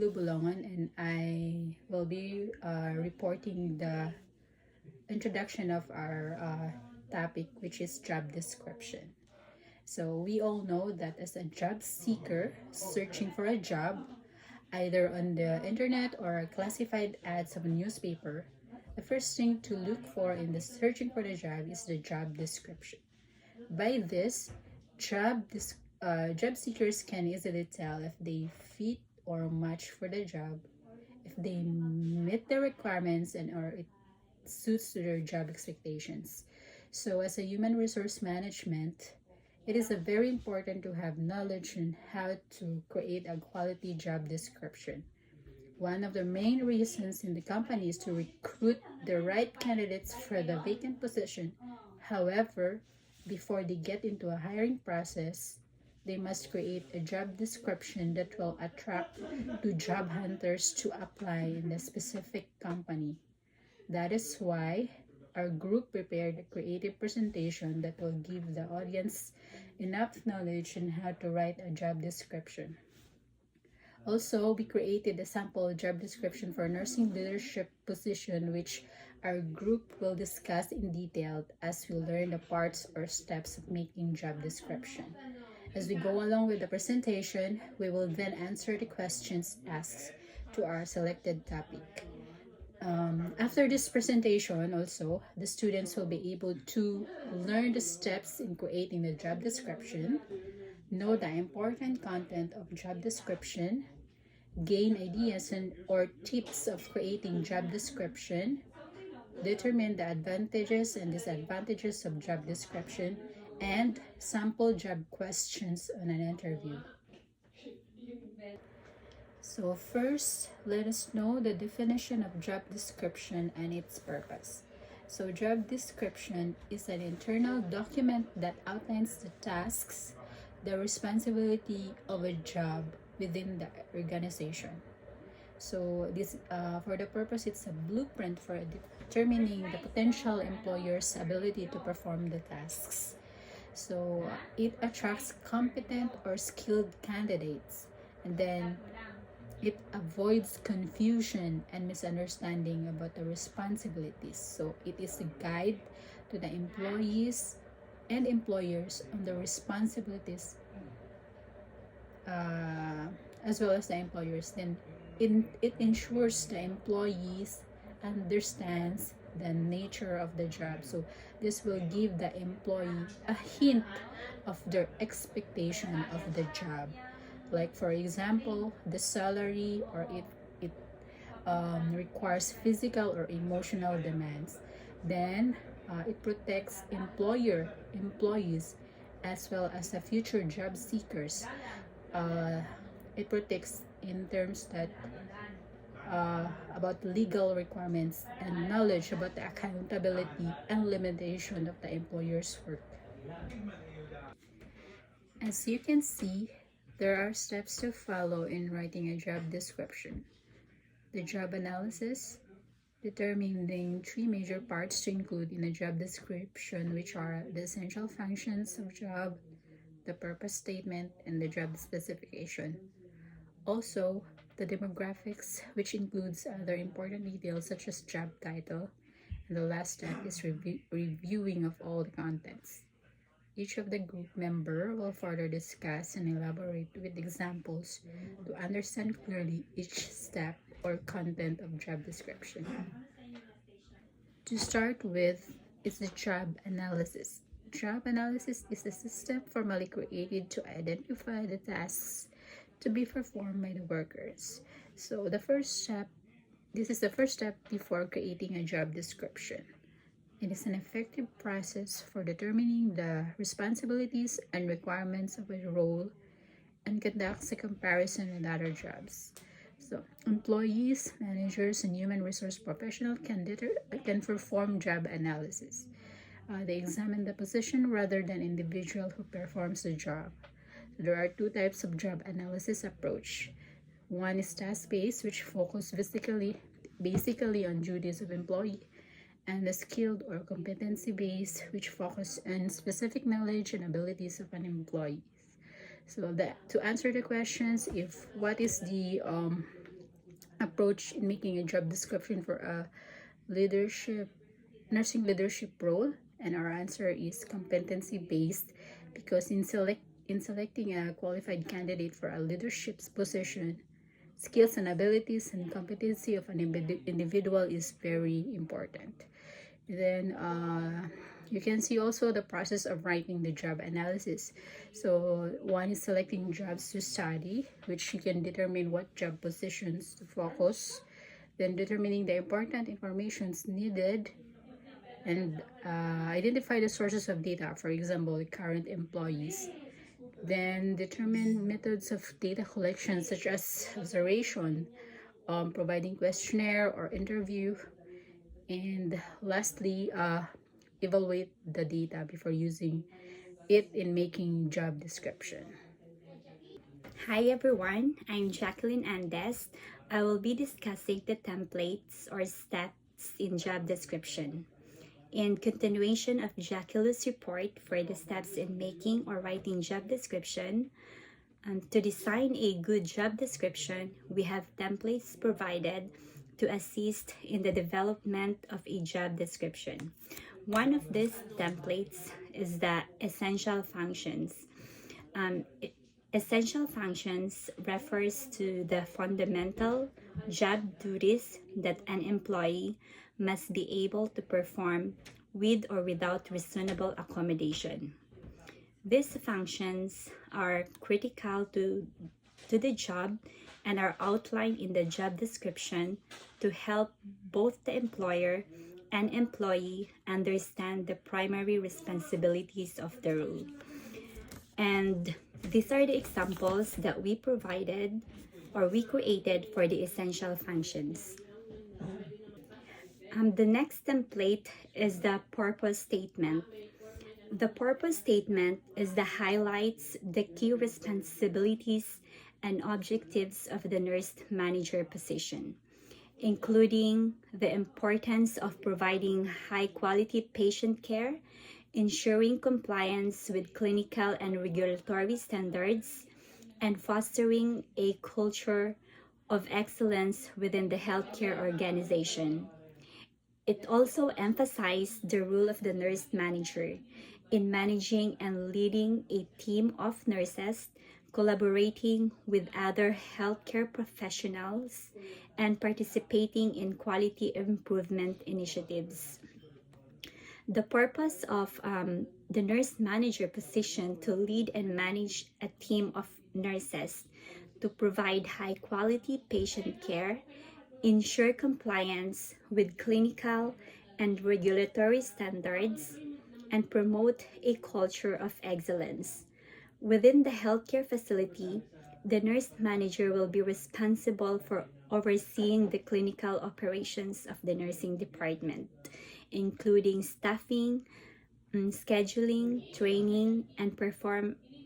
JACKIELOU Bolongon, and I will be reporting the introduction of our topic, which is job description. So we all know that as a job seeker searching for a job, either on the internet or classified ads of a newspaper, the first thing to look for in the searching for the job is the job description. By this, job seekers can easily tell if they fit or match for the job, if they meet the requirements and or it suits to their job expectations. So as a human resource management, it is very important to have knowledge on how to create a quality job description. One of the main reasons in the company is to recruit the right candidates for the vacant position. However, before they get into a hiring process, they must create a job description that will attract to job hunters to apply in the specific company. That is why our group prepared a creative presentation that will give the audience enough knowledge on how to write a job description. Also, we created a sample job description for nursing leadership position, which our group will discuss in detail as we learn the parts or steps of making job description. As we go along with the presentation, we will then answer the questions asked to our selected topic. After this presentation also, the students will be able to learn the steps in creating the job description, know the important content of job description, gain ideas or tips of creating job description, determine the advantages and disadvantages of job description, and sample job questions on an interview. So first, let us know the definition of job description and its purpose. So job description is an internal document that outlines the tasks, the responsibility of a job within the organization. So this, for the purpose, it's a blueprint for determining the potential employer's ability to perform the tasks. So it attracts competent or skilled candidates, and then it avoids confusion and misunderstanding about the responsibilities. So it is a guide to the employees and employers on the responsibilities as well as the employers. Then it ensures the employees understands the nature of the job. So this will give the employee a hint of their expectation of the job. Like for example, the salary, or it requires physical or emotional demands. Then it protects employees as well as the future job seekers. It protects in terms that about legal requirements and knowledge about the accountability and limitation of the employer's work. As you can see, there are steps to follow in writing a job description. The job analysis, determining 3 major parts to include in a job description, which are the essential functions of job, the purpose statement, and the job specification. Also, the demographics, which includes other important details such as job title, and the last step is reviewing of all the contents. Each of the group member will further discuss and elaborate with examples to understand clearly each step or content of job description. To start with is the job analysis. Job analysis is a system formally created to identify the tasks to be performed by the workers. So this is the first step before creating a job description. It is an effective process for determining the responsibilities and requirements of a role and conducts a comparison with other jobs. So employees, managers, and human resource professionals can perform job analysis. They examine the position rather than individual who performs the job. So there are 2 types of job analysis approach. One is task-based, which focuses basically on duties of employee, and the skilled or competency-based, which focus on specific knowledge and abilities of an employee. So to answer the questions, if what is the approach in making a job description for a leadership nursing leadership role? And our answer is competency based, because in selecting a qualified candidate for a leadership position, skills and abilities and competency of an individual is very important. Then you can see also the process of writing the job analysis. So one is selecting jobs to study, which you can determine what job positions to focus, then determining the important informations needed, and identify the sources of data, for example, the current employees. Then determine methods of data collection such as observation, providing questionnaire or interview, and lastly, evaluate the data before using it in making job description. Hi everyone, I'm Jacqueline Andes. I will be discussing the templates or steps in job description. In continuation of JACKIELOU's report for the steps in making or writing job description, to design a good job description, we have templates provided to assist in the development of a job description. One of these templates is the essential functions. Essential functions refers to the fundamental job duties that an employee must be able to perform with or without reasonable accommodation. These functions are critical to the job and are outlined in the job description to help both the employer and employee understand the primary responsibilities of the role. And these are the examples that we provided or we created for the essential functions. The next template is the purpose statement. The purpose statement is the highlights the key responsibilities and objectives of the nurse manager position, including the importance of providing high-quality patient care, ensuring compliance with clinical and regulatory standards, and fostering a culture of excellence within the healthcare organization. It also emphasized the role of the nurse manager in managing and leading a team of nurses, collaborating with other healthcare professionals, and participating in quality improvement initiatives. The purpose of the nurse manager position to lead and manage a team of nurses to provide high quality patient care, ensure compliance with clinical and regulatory standards, and promote a culture of excellence. Within the healthcare facility, the nurse manager will be responsible for overseeing the clinical operations of the nursing department, including staffing, scheduling, training, and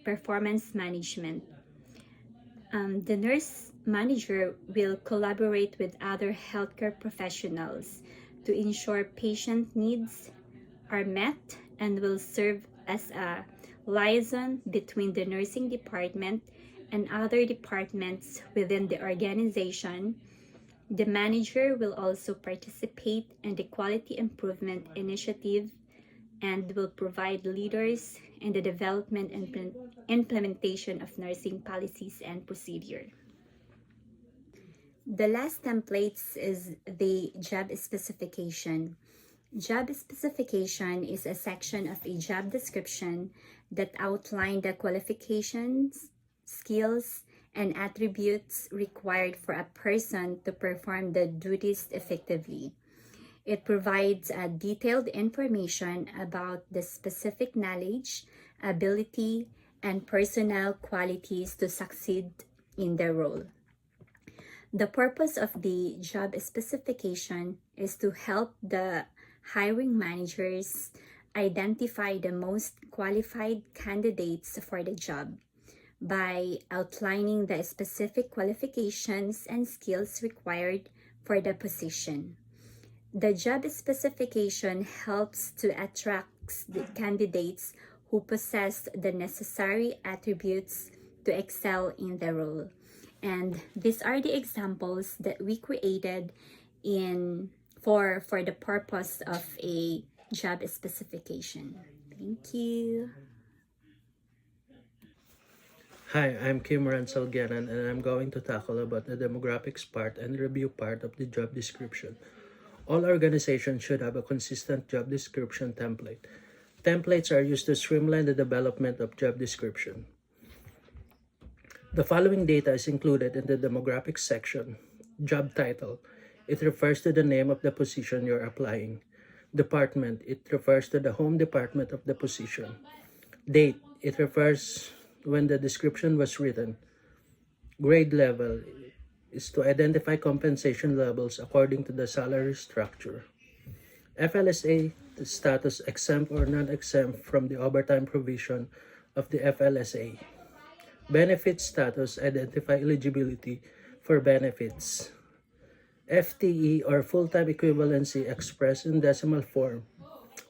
performance management. The nurse manager will collaborate with other healthcare professionals to ensure patient needs are met and will serve as a liaison between the nursing department and other departments within the organization. The manager will also participate in the quality improvement initiative and will provide leaders in the development and implementation of nursing policies and procedure. The last templates is the job specification. Job specification is a section of a job description that outlines the qualifications, skills, and attributes required for a person to perform the duties effectively. It provides detailed information about the specific knowledge, ability, and personal qualities to succeed in the role. The purpose of the job specification is to help the hiring managers identify the most qualified candidates for the job by outlining the specific qualifications and skills required for the position. The job specification helps to attract the candidates who possess the necessary attributes to excel in the role. And these are the examples that we created in for the purpose of a job specification. Thank you. Hi, I'm RANCEL, and I'm going to tackle about the demographics part and review part of the job description. All organizations should have a consistent job description template. Templates are used to streamline the development of job description. The following data is included in the demographics section. Job title. It refers to the name of the position you're applying. Department. It refers to the home department of the position. Date. It refers when the description was written. Grade level is to identify compensation levels according to the salary structure. FLSA status exempt or non-exempt from the overtime provision of the FLSA. Benefit status identify eligibility for benefits. FTE or full-time equivalency expressed in decimal form.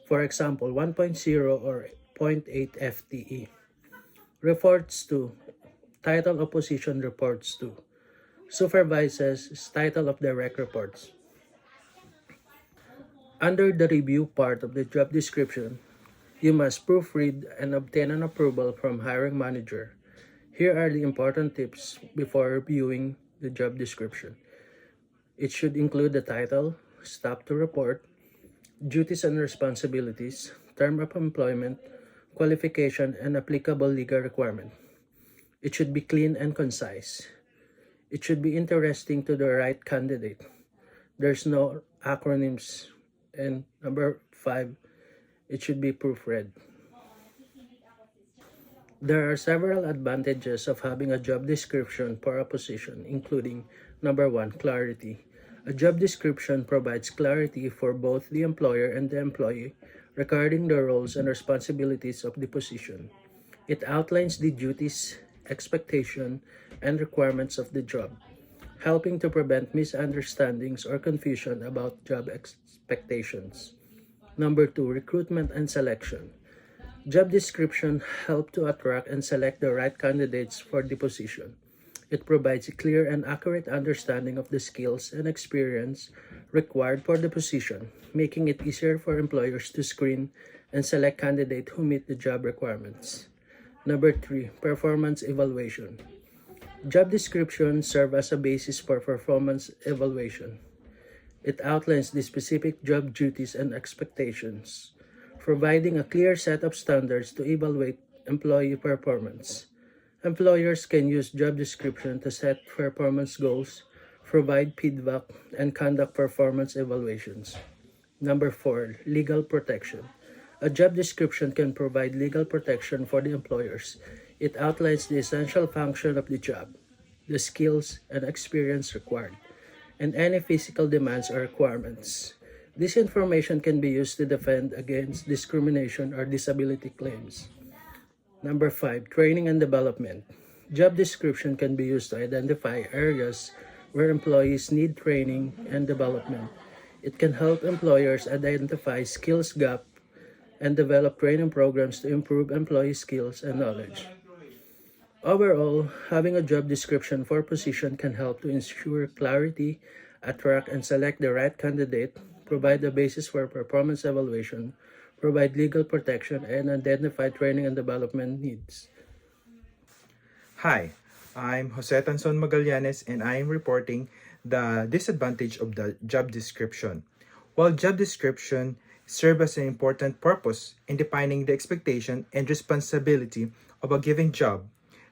For example, 1.0 or 0.8 FTE. Reports to. Title of position reports to. Supervises is title of direct reports. Under the review part of the job description, you must proofread and obtain an approval from hiring manager. Here are the important tips before reviewing the job description. It should include the title, staff to report, duties and responsibilities, term of employment, qualification, and applicable legal requirement. It should be clean and concise. It should be interesting to the right candidate. There's no acronyms. And number 5, it should be proofread. There are several advantages of having a job description for a position, including number 1, clarity. A job description provides clarity for both the employer and the employee regarding the roles and responsibilities of the position. It outlines the duties, expectation, and requirements of the job, helping to prevent misunderstandings or confusion about job expectations. Number 2, recruitment and selection. Job description help to attract and select the right candidates for the position. It provides a clear and accurate understanding of the skills and experience required for the position, making it easier for employers to screen and select candidates who meet the job requirements. Number 3, performance evaluation. Job descriptions serve as a basis for performance evaluation. It outlines the specific job duties and expectations, providing a clear set of standards to evaluate employee performance. Employers can use job description to set performance goals, provide feedback, and conduct performance evaluations. Number 4, legal protection. A job description can provide legal protection for the employers. It outlines the essential function of the job, the skills and experience required, and any physical demands or requirements. This information can be used to defend against discrimination or disability claims. Number 5, training and development. Job description can be used to identify areas where employees need training and development. It can help employers identify skills gap and develop training programs to improve employee skills and knowledge. Overall, having a job description for a position can help to ensure clarity, attract and select the right candidate, provide a basis for performance evaluation, provide legal protection, and identify training and development needs. Hi, I'm TANSON MAGALLANES and I am reporting the disadvantage of the job description. While job description serve as an important purpose in defining the expectation and responsibility of a given job,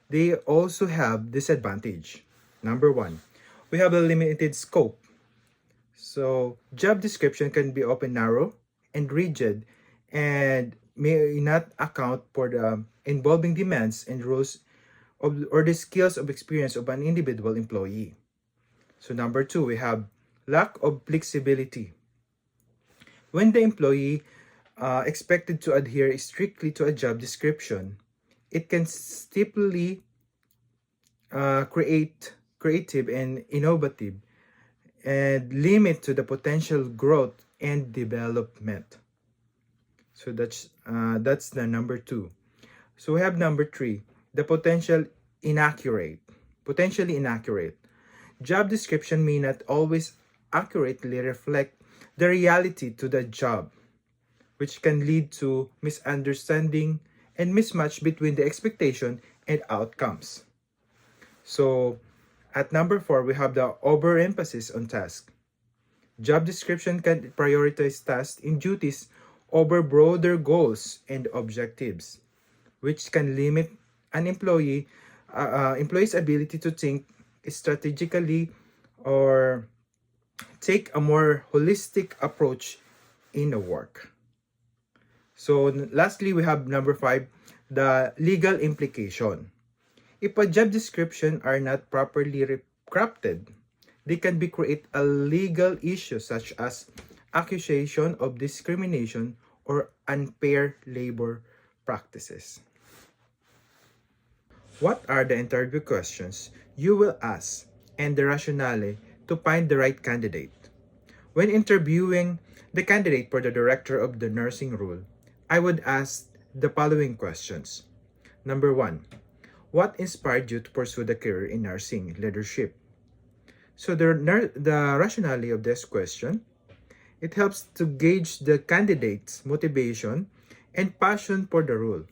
they also have disadvantage. Number 1, we have a limited scope. So, job description can be often narrow and rigid and may not account for the involving demands and rules or the skills of experience of an individual employee. So number 2, we have lack of flexibility. When the employee expected to adhere strictly to a job description, it can steeply create creative and innovative and limit to the potential growth and development. So that's the number 2. So we have number 3, the potential inaccurate. potentially inaccurate. Job description may not always accurately reflect the reality to the job, which can lead to misunderstanding and mismatch between the expectation and outcomes. So, at number 4, we have the overemphasis on task. Job description can prioritize tasks and duties over broader goals and objectives, which can limit an employee's ability to think strategically or take a more holistic approach in the work. So lastly, we have number 5, the legal implication. If a job description are not properly crafted, they can be create a legal issue such as accusation of discrimination or unfair labor practices. What are the interview questions you will ask and the rationale to find the right candidate? When interviewing the candidate for the director of the nursing role, I would ask the following questions. Number 1, what inspired you to pursue the career in nursing leadership? So the rationale of this question, it helps to gauge the candidate's motivation and passion for the role.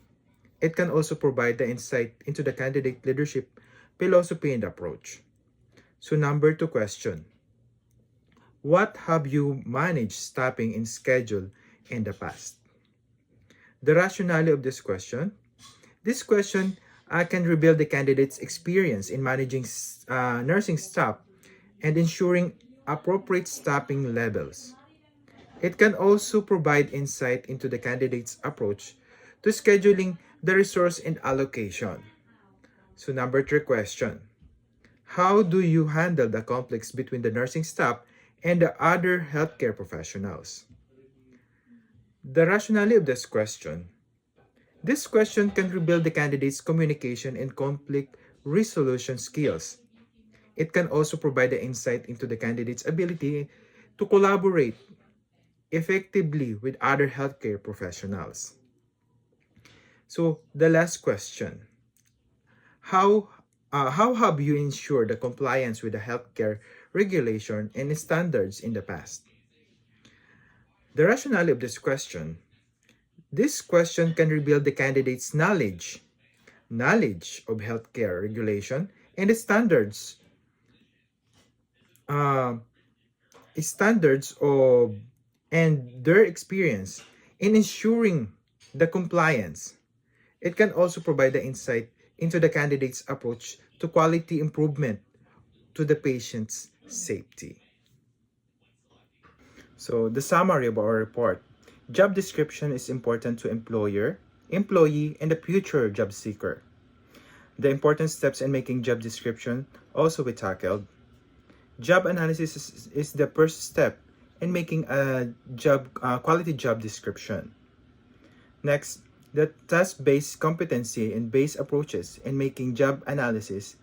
It can also provide the insight into the candidate leadership philosophy and approach. So number 2 question, what have you managed stopping in schedule in the past? The rationale of this question can reveal the candidate's experience in managing nursing staff and ensuring appropriate staffing levels. It can also provide insight into the candidate's approach to scheduling the resource and allocation. So number 3 question, how do you handle the conflicts between the nursing staff and the other healthcare professionals? The rationale of this question can reveal the candidate's communication and conflict resolution skills. It can also provide the insight into the candidate's ability to collaborate effectively with other healthcare professionals. So the last question, how have you ensured the compliance with the healthcare regulation and standards in the past? The rationale of this question can reveal the candidate's knowledge of healthcare regulation and the standards of and their experience in ensuring the compliance. It can also provide the insight into the candidate's approach to quality improvement to the patient's safety. So the summary of our report. Job description is important to employer, employee, and the future job seeker. The important steps in making job description also we tackled. Job analysis is the first step in making a quality job description. Next, the task-based competency and base approaches in making job analysis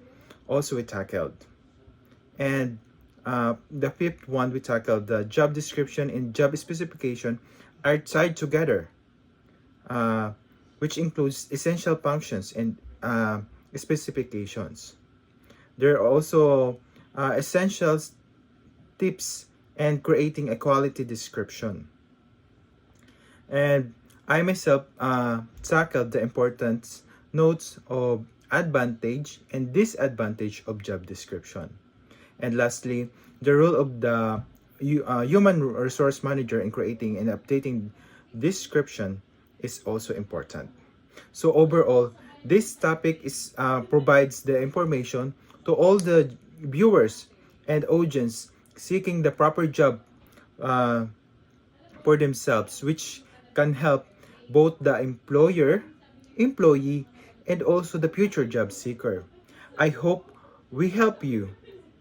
also we tackled. And the 5th one we tackled, the job description and job specification are tied together, which includes essential functions and specifications. There are also essential tips and creating a quality description. And I myself tackled the important notes of advantage and disadvantage of job description. And lastly, the role of the human resource manager in creating and updating description is also important. So overall, this topic provides the information to all the viewers and audience seeking the proper job for themselves, which can help both the employer, employee, and also the future job seeker. I hope we help you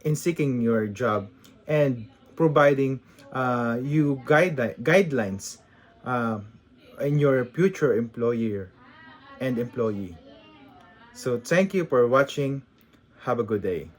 in seeking your job and providing you guidelines in your future employer and employee. So thank you for watching. Have a good day.